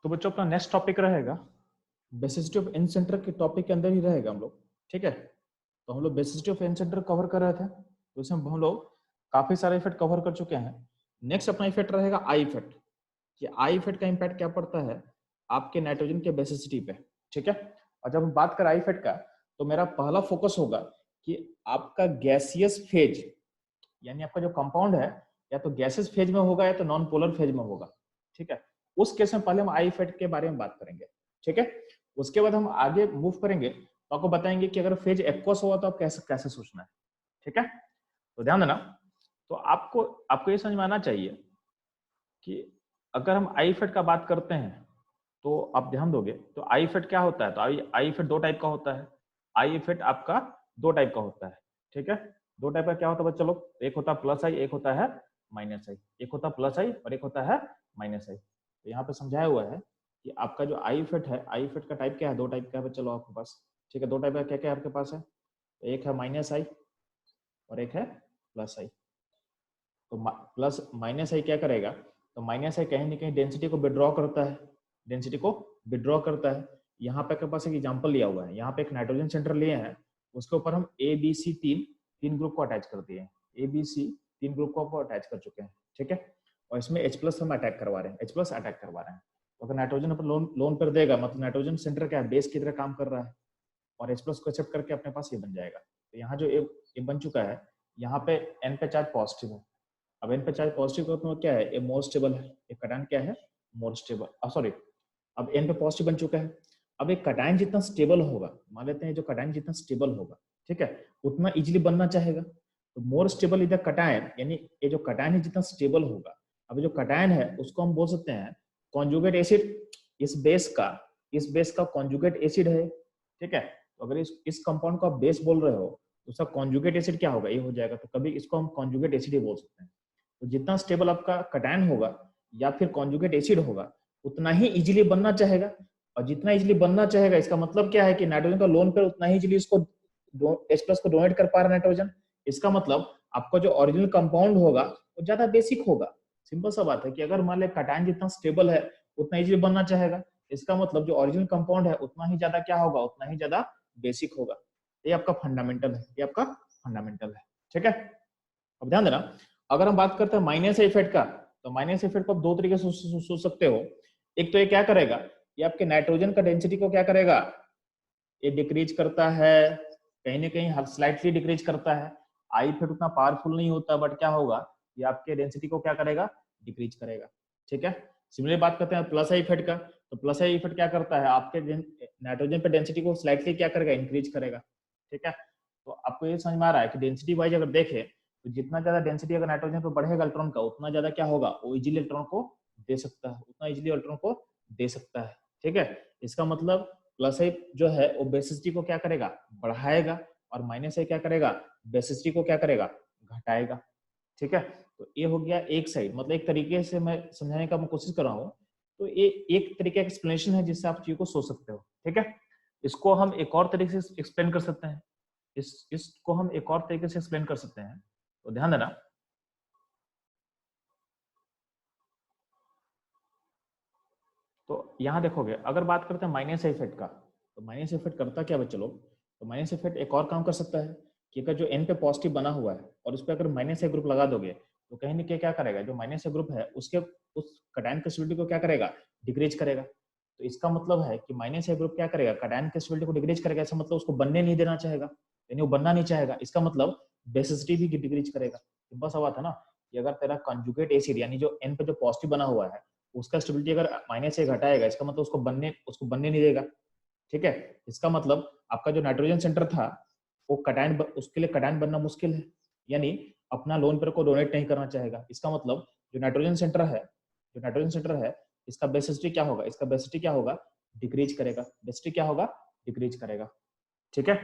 तो बच्चों अपना नेक्स्ट टॉपिक रहेगा बेसिसिटी ऑफ एन सेंटर के टॉपिक के अंदर ही रहेगा हम लोग, ठीक है। तो हम लोग basicity of N centre cover कर रहे थे, तो इसमें हम लोग काफी सारे इफेक्ट कवर कर चुके हैं। नेक्स्ट अपना इफेक्ट रहेगा आई इफेक्ट, कि आई इफेक्ट का इम्पैक्ट क्या पड़ता है आपके नाइट्रोजन के बेसिसिटी पे, ठीक है। और जब हम बात करें आई इफेक्ट का, तो मेरा पहला फोकस होगा कि आपका गैसियस फेज, यानी आपका जो कंपाउंड है या तो गैसेस फेज में होगा या तो नॉन पोलर फेज में होगा, ठीक है। उस केस में पहले हम आई इफेक्ट के बारे में बात करेंगे, ठीक है। उसके बाद हम आगे मूव करेंगे तो आपको बताएंगे कि अगर फेज एक्वस हुआ तो आप कैसे कैसे सोचना है, ठीक है। तो ध्यान देना। तो आपको आपको ये समझ में आना चाहिए कि अगर हम आई इफेक्ट का बात करते हैं तो आप ध्यान दोगे तो आई इफेक्ट क्या होता है। तो आई इफेक्ट दो टाइप का होता है। आई इफेक्ट आपका दो टाइप का होता है, ठीक है। दो टाइप का क्या होता है चलो, एक होता है प्लस आई, एक होता है माइनस आई। एक होता है प्लस आई और एक होता है माइनस आई। तो यहाँ पे समझाया हुआ है कि आपका जो आई इफेक्ट है, आई इफेक्ट का टाइप क्या है, दो टाइप का है चलो आपके पास, ठीक है। दो टाइप का क्या क्या आपके पास है, तो एक है माइनस आई और एक है प्लस आई। तो प्लस माइनस आई क्या करेगा, तो माइनस आई कहीं ना कहीं डेंसिटी को विड्रॉ करता है, डेंसिटी को विड्रॉ करता है। यहाँ पे आपके पास एक एग्जांपल लिया हुआ है, यहाँ पे एक नाइट्रोजन सेंटर लिए हैं, उसके ऊपर हम ए बी सी तीन ग्रुप को अटैच कर दिए हैं। ए बी सी तीन ग्रुप को अटैच कर चुके हैं, ठीक है। और इसमें H प्लस हम अटैक करवा रहे हैं, H प्लस अटैक करवा रहे हैं। तो अगर नाइट्रोजन अपन लोन पर देगा, मतलब नाइट्रोजन सेंटर क्या है, बेस की तरह काम कर रहा है और H प्लस को एक्सेप्ट करके अपने पास ये बन जाएगा। तो यहाँ जो ए बन चुका है, यहाँ पे N पे चार्ज पॉजिटिव है। अब N पे चार्ज पॉजिटिव का मतलब क्या है, ये मोर स्टेबल है। ये कटायन क्या है, मोर स्टेबल, सॉरी, अब N पे पॉजिटिव बन चुका है। अब एक कटायन जितना स्टेबल होगा, मान लेते हैं जो कटायन जितना स्टेबल होगा, ठीक है, उतना इजीली बनना चाहेगा। तो मोर स्टेबल इधर कटायन, यानी ये जो कटायन है जितना स्टेबल होगा, अब जो कटायन है उसको हम बोल सकते हैं कॉन्जुगेट एसिड। इस बेस का कॉन्जुगेट एसिड है, ठीक है। तो अगर इस कंपाउंड को आप बेस बोल रहे हो तो उसका कॉन्जुगेट एसिड क्या होगा, ये हो जाएगा। तो कभी इसको हम कॉन्जुगेट एसिड ही बोल सकते हैं। तो जितना स्टेबल आपका कटायन होगा या फिर कॉन्जुगेट एसिड होगा, उतना ही इजीली बनना चाहेगा। और जितना इजीली बनना चाहेगा, इसका मतलब क्या है कि नाइट्रोजन का लोन पेयर उतना ही इजीली इसको H प्लस को डोनेट कर पा रहा है नाइट्रोजन। इसका मतलब आपका जो ओरिजिनल कंपाउंड होगा वो ज्यादा बेसिक होगा। सिंपल सा बात है कि अगर मान ले कटायन जितना स्टेबल है उतना इजीली बनना चाहेगा, इसका मतलब जो ओरिजिनल कंपाउंड है उतना ही ज्यादा क्या होगा, उतना ही ज्यादा बेसिक होगा। ये आपका फंडामेंटल है, ये आपका फंडामेंटल है, ठीक है। अब ध्यान देना, अगर हम बात करते हैं माइनस इफेक्ट का, तो माइनस इफेक्ट को आप दो तरीके से सोच सकते हो। एक तो ये क्या करेगा, ये आपके नाइट्रोजन का डेंसिटी को क्या करेगा, ये डिक्रीज करता है, कहीं ना कहीं स्लाइटली डिक्रीज करता है। आई इफेक्ट उतना पावरफुल नहीं होता, बट क्या होगा, ये आपके डेंसिटी को क्या करेगा, डिक्रीज करेगा, ठीक है। सिमिलर बात करते हैं प्लस आई इफेक्ट का, तो प्लस आई इफेक्ट क्या करता है, आपके नाइट्रोजन पे डेंसिटी को स्लाइटली क्या करेगा, इंक्रीज करेगा, ठीक है। तो आपको ये समझ में आ रहा है कि डेंसिटी वाइज अगर देखें तो जितना ज्यादा डेंसिटी अगर नाइट्रोजन पे बढ़ेगा इलेक्ट्रॉन का, उतना ज्यादा क्या होगा, वो इजीली इलेक्ट्रॉन को दे सकता है, उतना इजीली इलेक्ट्रॉन को दे सकता है, ठीक है। इसका मतलब प्लस आई जो है वो बेसिसिटी को क्या करेगा, बढ़ाएगा, और माइनस आई क्या करेगा, बेसिसिटी को क्या करेगा, घटाएगा, ठीक है। तो ये हो गया एक साइड, मतलब एक तरीके से मैं समझाने का मैं कोशिश कर रहा हूँ। तो ये एक तरीके का एक्सप्लेनेशन है जिससे आप चीज को सोच सकते हो, ठीक है। इसको हम एक और तरीके से एक्सप्लेन कर सकते हैं, इसको हम एक और तरीके से एक्सप्लेन कर सकते हैं। तो ध्यान देना, तो यहाँ देखोगे अगर बात करते हैं माइनस इफेक्ट का, तो माइनस इफेक्ट करता क्या बच्चे लोग, तो माइनस इफेक्ट एक और काम कर सकता है कि अगर जो एन पे पॉजिटिव बना हुआ है और उस पर अगर माइनस ए ग्रुप लगा दोगे, तो कहीं ना कहीं क्या करेगा, जो माइनस ए ग्रुप है उसके उस कटायन की स्टेबिलिटी को क्या करेगा, डिक्रीज करेगा। तो इसका मतलब है कि माइनस ए ग्रुप क्या करेगा, कटायन की स्टेबिलिटी को डिक्रीज करेगा, ऐसा मतलब उसको बनने नहीं देना चाहेगा, यानी वो बनना नहीं चाहेगा। इसका मतलब बेसिसिटी भी डिक्रीज करेगा। सिंपल सा बात है ना, कि अगर तेरा कंजुगेट एसिड यानी जो एन पे जो पॉजिटिव बना हुआ है उसका स्टेबिलिटी अगर माइनस से घटाएगा, इसका मतलब उसको बनने नहीं देगा, ठीक है। इसका मतलब आपका जो नाइट्रोजन सेंटर था वो कटायन, उसके लिए कटायन बनना मुश्किल है, यानी अपना लोन पेयर को डोनेट नहीं करना चाहेगा। इसका मतलब जो नाइट्रोजन सेंटर है, जो नाइट्रोजन सेंटर है, इसका बेसिसिटी क्या होगा, इसका बेसिसिटी क्या होगा, डिक्रीज करेगा। बेसिसिटी क्या होगा, डिक्रीज करेगा, ठीक है।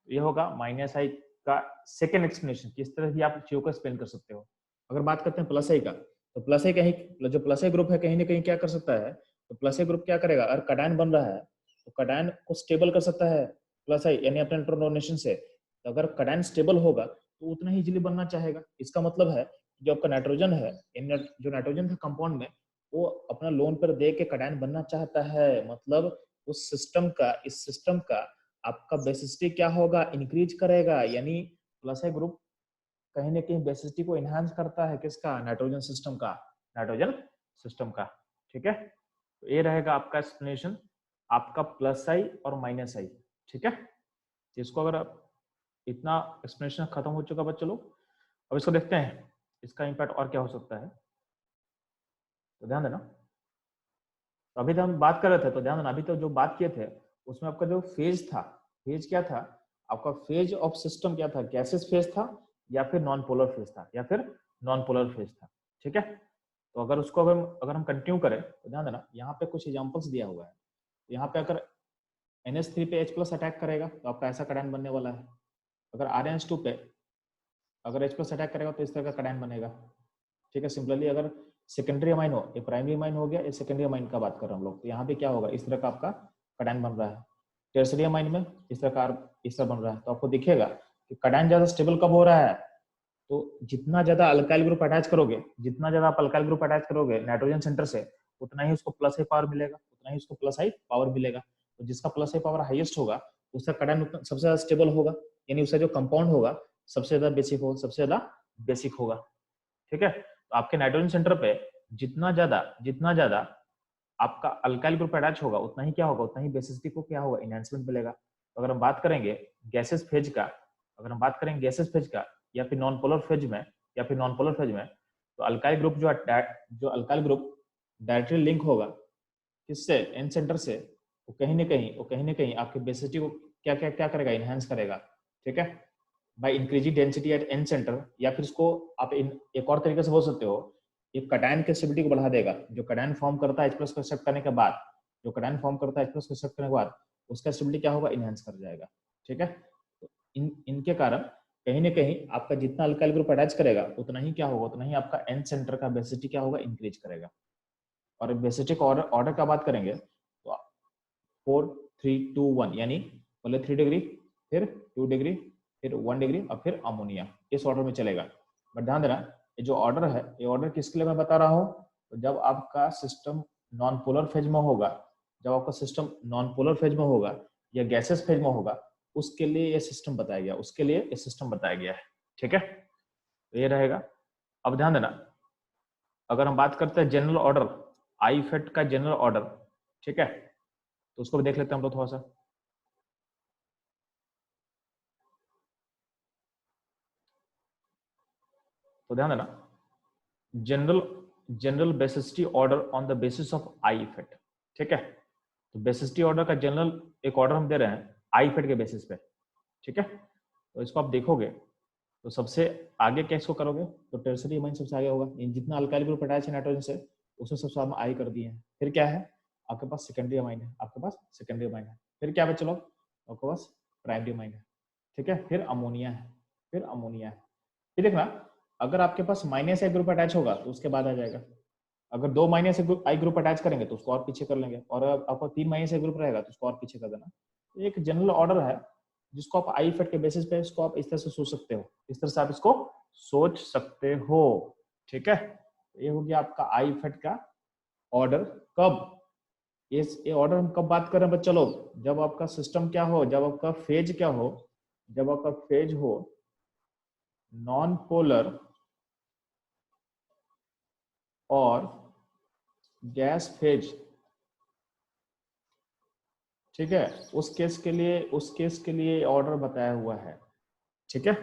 ये होगा माइनस आई का सेकेंड एक्सप्लेनेशन, किस तरह भी आप चीजों को एक्सप्लेन कर सकते हो। अगर बात करते हैं प्लस आई का, तो प्लस आई कहीं जो प्लस आई ग्रुप है कहीं ना कहीं क्या कर सकता है, तो प्लस आई ग्रुप क्या करेगा, अगर कटायन बन रहा है तो कटायन को स्टेबल कर सकता है प्लस आई, यानी अपने इलेक्ट्रॉन डोनेशन से। तो अगर कटायन स्टेबल होगा तो उतना ही इजीली बनना चाहेगा। इसका मतलब है जो आपका नाइट्रोजन है, जो नाइट्रोजन था कंपाउंड में, वो अपना लोन पर दे के कटायन बनना चाहता है, मतलब उस सिस्टम का, इस सिस्टम का आपका बेसिसिटी क्या होगा, इंक्रीज करेगा। यानी प्लस ए ग्रुप कहीं ना कहीं बेसिसिटी को इनहांस करता है, किसका, नाइट्रोजन सिस्टम का, नाइट्रोजन सिस्टम का। ठीक है, तो ये रहेगा आपका एक्सप्लेनेशन, आपका प्लस आई और माइनस आई। ठीक है, इसको अगर आप, इतना एक्सप्लेनेशन खत्म हो चुका बच्चों लोग। अब इसको देखते हैं इसका इम्पैक्ट और क्या हो सकता है, तो ध्यान देना। तो अभी तो हम बात कर रहे थे, तो ध्यान देना, अभी तो जो बात किए थे उसमें आपका जो फेज था, फेज क्या था आपका, फेज ऑफ सिस्टम क्या था, गैसेस फेज था या फिर नॉन पोलर फेज था, या फिर नॉन पोलर फेज था। ठीक है, तो अगर उसको अगर हम कंटिन्यू करें तो ध्यान देना, यहाँ पे कुछ एग्जांपल्स दिया हुआ है। यहाँ पे अगर NH3 पे H+ अटैक करेगा तो आपका ऐसा कटायन बनने वाला है। अगर RNH2 पे अगर H+ अटैक करेगा तो इस तरह का कटायन बनेगा। ठीक है, सिंपली अगर सेकेंडरी अमाइन हो, ये प्राइमरी अमाइन हो गया, ये सेकेंडरी अमाइन का बात कर रहे हैं हम लोग, तो यहाँ पे क्या होगा, इस तरह का आपका कटायन बन रहा है। टर्सरी अमाइन में इस तरह का इस तरह बन रहा है। तो आपको दिखेगा कि कटायन ज्यादा स्टेबल कब हो रहा है, तो जितना ज्यादा अल्काइल ग्रुप अटैच करोगे, जितना ज्यादा आप अल्काइल ग्रुप अटैच करोगे नाइट्रोजन सेंटर से, उतना ही उसको प्लस आई पावर मिलेगा, उतना ही उसको प्लस आई पावर मिलेगा। तो जिसका प्लस आई पावर हाईएस्ट होगा उसका कटायन सबसे ज्यादा स्टेबल होगा, यानी उसका जो कंपाउंड होगा सबसे ज्यादा बेसिक होगा, सबसे ज्यादा बेसिक होगा। ठीक है, तो आपके नाइट्रोजन सेंटर पे जितना ज्यादा आपका अल्काइल ग्रुप अटैच होगा, उतना ही क्या होगा, उतना ही बेसिसिटी को क्या होगा, एनहांसमेंट मिलेगा। तो अगर हम बात करेंगे गैसेस फेज का, अगर हम बात करेंगे गैसेस फेज का या फिर नॉन पोलर फेज में, तो अल्काइल ग्रुप जो अल्काइल ग्रुप डायरेक्टली लिंक होगा किससे, एन सेंटर से, वो कहीं ना कहीं आपके बेसिसिटी को क्या करेगा, इनहेंस करेगा। ठीक है, by increasing density at N centre, या फिर इसको आप एक और तरीके से बोल सकते हो, ये कटायन की स्टेबिलिटी को बढ़ा देगा। जो कटायन फॉर्म करता है H+ को एक्सेप्ट करने के बाद, जो कटायन फॉर्म करता है H+ को एक्सेप्ट करने के बाद, उसका स्टेबिलिटी क्या होगा, इनहेंस कर जाएगा। ठीक है, तो इनके कारण कहीं ना कहीं आपका जितना अल्काइल ग्रुप अटैच करेगा उतना ही क्या होगा, उतना ही आपका एन सेंटर का बेसिसिटी क्या होगा, इंक्रीज करेगा। और बेसिसिटी का ऑर्डर का बात करेंगे तो 4 3 2 1, यानी पहले 3 डिग्री, फिर 2 डिग्री, फिर 1 डिग्री और फिर अमोनिया, इस ऑर्डर में चलेगा। बट ध्यान देना, ये जो ऑर्डर है, ये ऑर्डर किसके लिए मैं बता रहा हूँ, तो जब आपका सिस्टम नॉन पोलर फेज में होगा, जब आपका सिस्टम नॉन पोलर फेज में होगा या गैसेस फेज में होगा, उसके लिए ये सिस्टम बताया गया, उसके लिए ये सिस्टम बताया गया है। ठीक है, तो ये रहेगा। अब ध्यान देना, अगर हम बात करते हैं जनरल ऑर्डर, आई फेट का जनरल ऑर्डर, ठीक है, तो उसको भी देख लेते हैं हम लोग थोड़ा सा। तो ध्यान देना, general basicity order on the basis of I effect. ठीक है, तो बेसिसिटी ऑर्डर का जनरल एक ऑर्डर हम दे रहे हैं आई इफेक्ट के बेसिस पे। ठीक है, तो इसको आप देखोगे तो सबसे आगे क्या इसको करोगे, तो टर्सरी अमाइन सबसे आगे होगा, जितना अल्काइल ग्रुप अटैच है नाइट्रोजन से उसमें सबसे ज्यादा आई कर दिए हैं। फिर क्या है, आपके पास सेकेंडरी अमाइन है, आपके पास सेकेंडरी अमाइन है। फिर क्या बचे लोग, आपके पास प्राइमरी अमाइन है। ठीक है, फिर अमोनिया है, फिर अमोनिया है। फिर देखना, अगर आपके पास माइनस आई ग्रुप अटैच होगा तो उसके बाद आ जाएगा। अगर 2 माइनस आई ग्रुप अटैच करेंगे तो उसको और पीछे कर लेंगे, और आपका 3 माइनस आई ग्रुप रहेगा तो उसको और पीछे कर देना। तो एक जनरल ऑर्डर है जिसको आप आई इफेक्ट के बेसिस पे इसको आप इस तरह से सोच सकते हो, इस तरह से आप इसको सोच सकते हो। ठीक है, ये हो गया आपका आई इफेक्ट का ऑर्डर। कब, ये ऑर्डर हम कब बात कर रहे हैं बच्चा लोग, जब आपका सिस्टम क्या हो, जब आपका फेज क्या हो, जब आपका फेज हो नॉन पोलर और गैस फेज। ठीक है, उस केस के लिए ऑर्डर बताया हुआ है। ठीक है,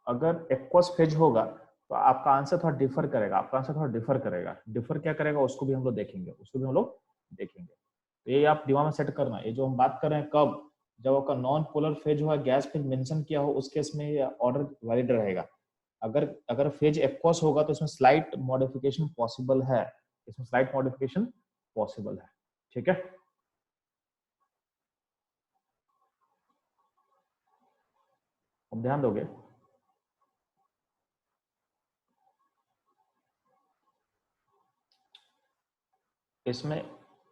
अगर एक्वस फेज होगा तो आपका आंसर थोड़ा डिफर करेगा, आपका आंसर थोड़ा डिफर क्या करेगा उसको भी हम लोग देखेंगे, तो ये आप दिमाग में सेट करना, ये जो हम बात कर रहे हैं कब, जब आपका नॉन पोलर फेज हुआ, गैस फेज मेंशन किया हो, उस केस में ये ऑर्डर वैलिड रहेगा। अगर अगर फेज एक्वस होगा तो इसमें स्लाइट मॉडिफिकेशन पॉसिबल है, इसमें स्लाइट मॉडिफिकेशन पॉसिबल है। ठीक है, अब ध्यान दोगे, इसमें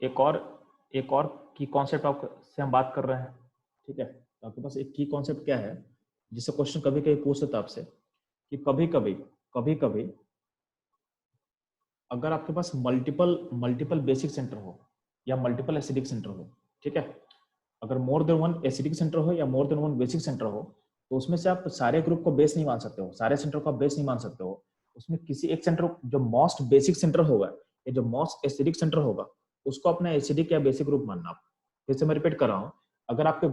एक और की कॉन्सेप्ट आप से हम बात कर रहे हैं। ठीक है, तो आपके पास एक की कॉन्सेप्ट क्या है, जिससे क्वेश्चन कभी कभी पूछ सकता है आपसे कि कभी कभी अगर आपके पास मल्टीपल मल्टीपल बेसिक सेंटर हो या मल्टीपल एसिडिक सेंटर हो, ठीक है, अगर more than one acidic centre हो या more than one basic centre हो, तो उसमें से आप सारे ग्रुप को बेस नहीं मान सकते हो, सारे सेंटर को आप बेस नहीं मान सकते हो। उसमें किसी एक सेंटर जो मोस्ट बेसिक सेंटर होगा या जो मोस्ट एसिडिक सेंटर होगा उसको अपना एसिडिक या बेसिक ग्रुप मानना। आप फिर से मैं रिपीट कर रहा हूँ, अगर आपके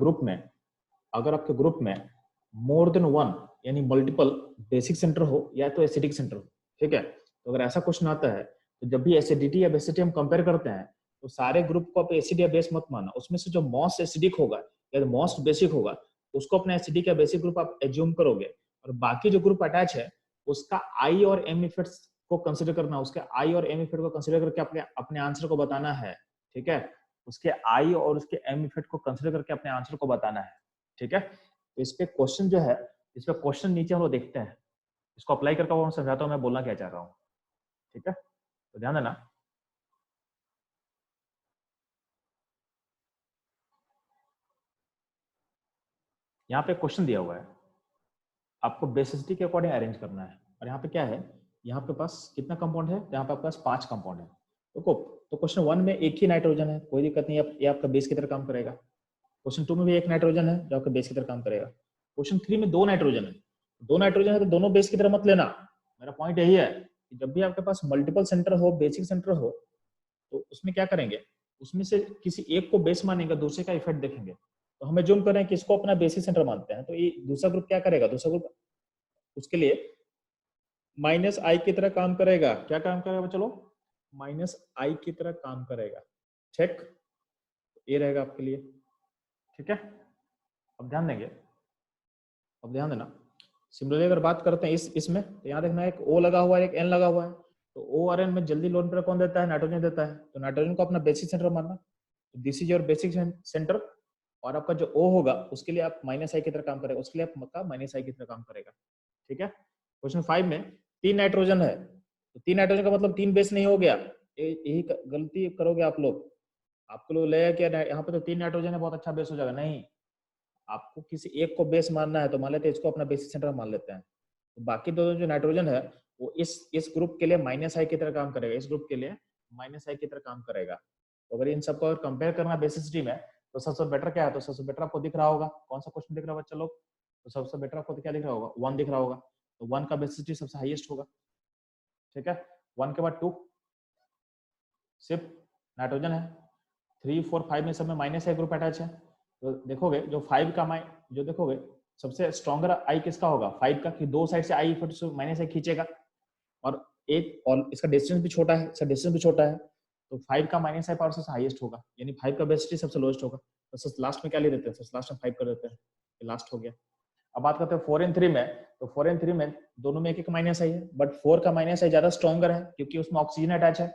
ग्रुप में मोर देन वन यानी मल्टीपल बेसिक सेंटर हो या तो एसिडिक सेंटर हो, ठीक है, तो अगर ऐसा क्वेश्चन आता है तो जब भी एसिडिटी या बेसिसिटी हम कंपेयर करते हैं तो सारे ग्रुप को आप एसिड या बेस मत मानना, उसमें से जो मोस्ट एसिडिक होगा या मोस्ट बेसिक होगा उसको अपना एसिडिक या बेसिक ग्रुप आप एज्यूम करोगे, और बाकी जो ग्रुप अटैच है उसका आई और एम इफेक्ट्स को कंसिडर करना, उसके आई और एम इफेक्ट को कंसिडर करके अपने आंसर को बताना है, ठीक है, उसके आई और उसके एम इफेक्ट को कंसिडर करके अपने आंसर को बताना है, ठीक है। तो इस पे क्वेश्चन जो है, इस पे क्वेश्चन नीचे हम लोग देखते हैं, इसको अप्लाई करके वो समझाता हूँ मैं बोलना क्या चाह रहा हूँ, ठीक है, तो ध्यान देना। यहाँ पे क्वेश्चन दिया हुआ है, आपको बेसिसिटी के अकॉर्डिंग अरेंज करना है, और यहाँ पे क्या है, यहाँ पे पास कितना कंपाउंड है, यहाँ पे आपके पास 5 कंपाउंड है। तो क्वेश्चन 1 में एक ही नाइट्रोजन है, कोई दिक्कत नहीं है, ये आपका बेस की तरह काम करेगा। क्वेश्चन 2 में भी एक नाइट्रोजन है जो आपका बेस की तरह काम करेगा। क्वेश्चन 3 में 2 नाइट्रोजन है, 2 नाइट्रोजन है तो दोनों बेस की तरह मत लेना। मेरा पॉइंट यही है कि जब भी आपके पास मल्टीपल सेंटर हो, बेसिक सेंटर हो, तो उसमें क्या करेंगे, उसमें से किसी एक को बेस मानेंगे, दूसरे का इफेक्ट देखेंगे। तो हमें जूम करें कि इसको अपना बेसिक सेंटर मानते हैं, तो ये दूसरा ग्रुप क्या करेगा, दूसरा ग्रुप उसके लिए माइनस आई की तरह काम करेगा। क्या काम करेगा, चलो माइनस आई की तरह काम करेगा, ठीक, ये रहेगा आपके लिए, ठीक है। अब ध्यान देंगे, अब ध्यान देना, सिमिलरली अगर बात करते हैं इसमें, तो यहाँ देखना एक O लगा हुआ है, एक N लगा हुआ है, तो O और N में जल्दी लोन पर कौन देता है, नाइट्रोजन देता है, तो नाइट्रोजन को अपना बेसिक सेंटर मानना, तो this is your basic centre, और आपका जो O होगा उसके लिए आप माइनस आई की तरह काम करेगा, उसके लिए आपका माइनस आई की तरह काम करेगा, ठीक है। क्वेश्चन 5 में 3 नाइट्रोजन है, तो 3 नाइट्रोजन का मतलब 3 बेस नहीं हो गया, यही गलती करोगे आप लोग, आपको लोग लगेगा कि यहाँ पे तो 3 नाइट्रोजन है, बहुत अच्छा बेस हो जाएगा, नहीं, आपको किसी एक को बेस मानना है, तो मान लेते हैं इसको अपना बेसिक सेंटर मान लेते हैं, तो बाकी दोनों जो नाइट्रोजन है वो इस ग्रुप के लिए माइनस आई की तरह काम करेगा, इस ग्रुप के लिए माइनस आई की तरह काम करेगा। तो अगर इन सबको कंपेयर करना बेसिसिटी में, तो सबसे बेटर क्या है, तो सबसे बेटर आपको दिख रहा होगा, कौन सा क्वेश्चन दिख रहा होगा, चलो, तो सबसे बेटर आपको क्या दिख रहा होगा, 1 दिख रहा होगा, तो 1 का बेसिसिटी सबसे हाईएस्ट होगा, ठीक है। 1 के बाद 2 सिर्फ नाइट्रोजन है, 3 4 5 में सब में माइनस आई ग्रुप अटैच है, तो देखोगे जो 5 का जो देखोगे सबसे स्ट्रॉन्गर आई किसका होगा, 5 का, कि दो साइड से आई फिर माइनस आई खींचेगा, और इसका डिस्टेंस भी छोटा है, इसका डिस्टेंस भी छोटा है, तो 5 का माइनस आई पावर सबसे हाईएस्ट होगा, यानी 5 का बेसिसिटी सबसे लोएस्ट होगा, तो सबसे लास्ट में क्या ले देते हैं, सबसे लास्ट में 5 कर देते हैं, ये लास्ट हो गया। अब बात करते हैं 4 and 3 में, तो 4 and 3 में दोनों में एक एक माइनस आई है, बट 4 का माइनस आई ज्यादा स्ट्रॉन्गर है क्योंकि उसमें ऑक्सीजन अटैच है,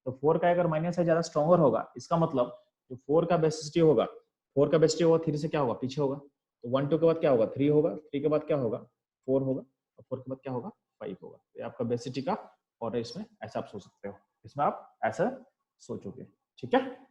तो 4 का अगर माइनस आई ज्यादा स्ट्रॉन्गर होगा, इसका मतलब जो 4 का बेसिसिटी होगा, 4 का बेसिसिटी होगा 3 से क्या होगा, पीछे होगा, तो 1 2 के बाद क्या होगा, 3 होगा, 3 के बाद क्या होगा, 4 होगा, और 4 के बाद क्या होगा, 5 होगा, तो ये आपका बेसिसिटी का, और इसमें ऐसा आप सोच सकते हो, इसमें आप ऐसा सोचोगे, ठीक है।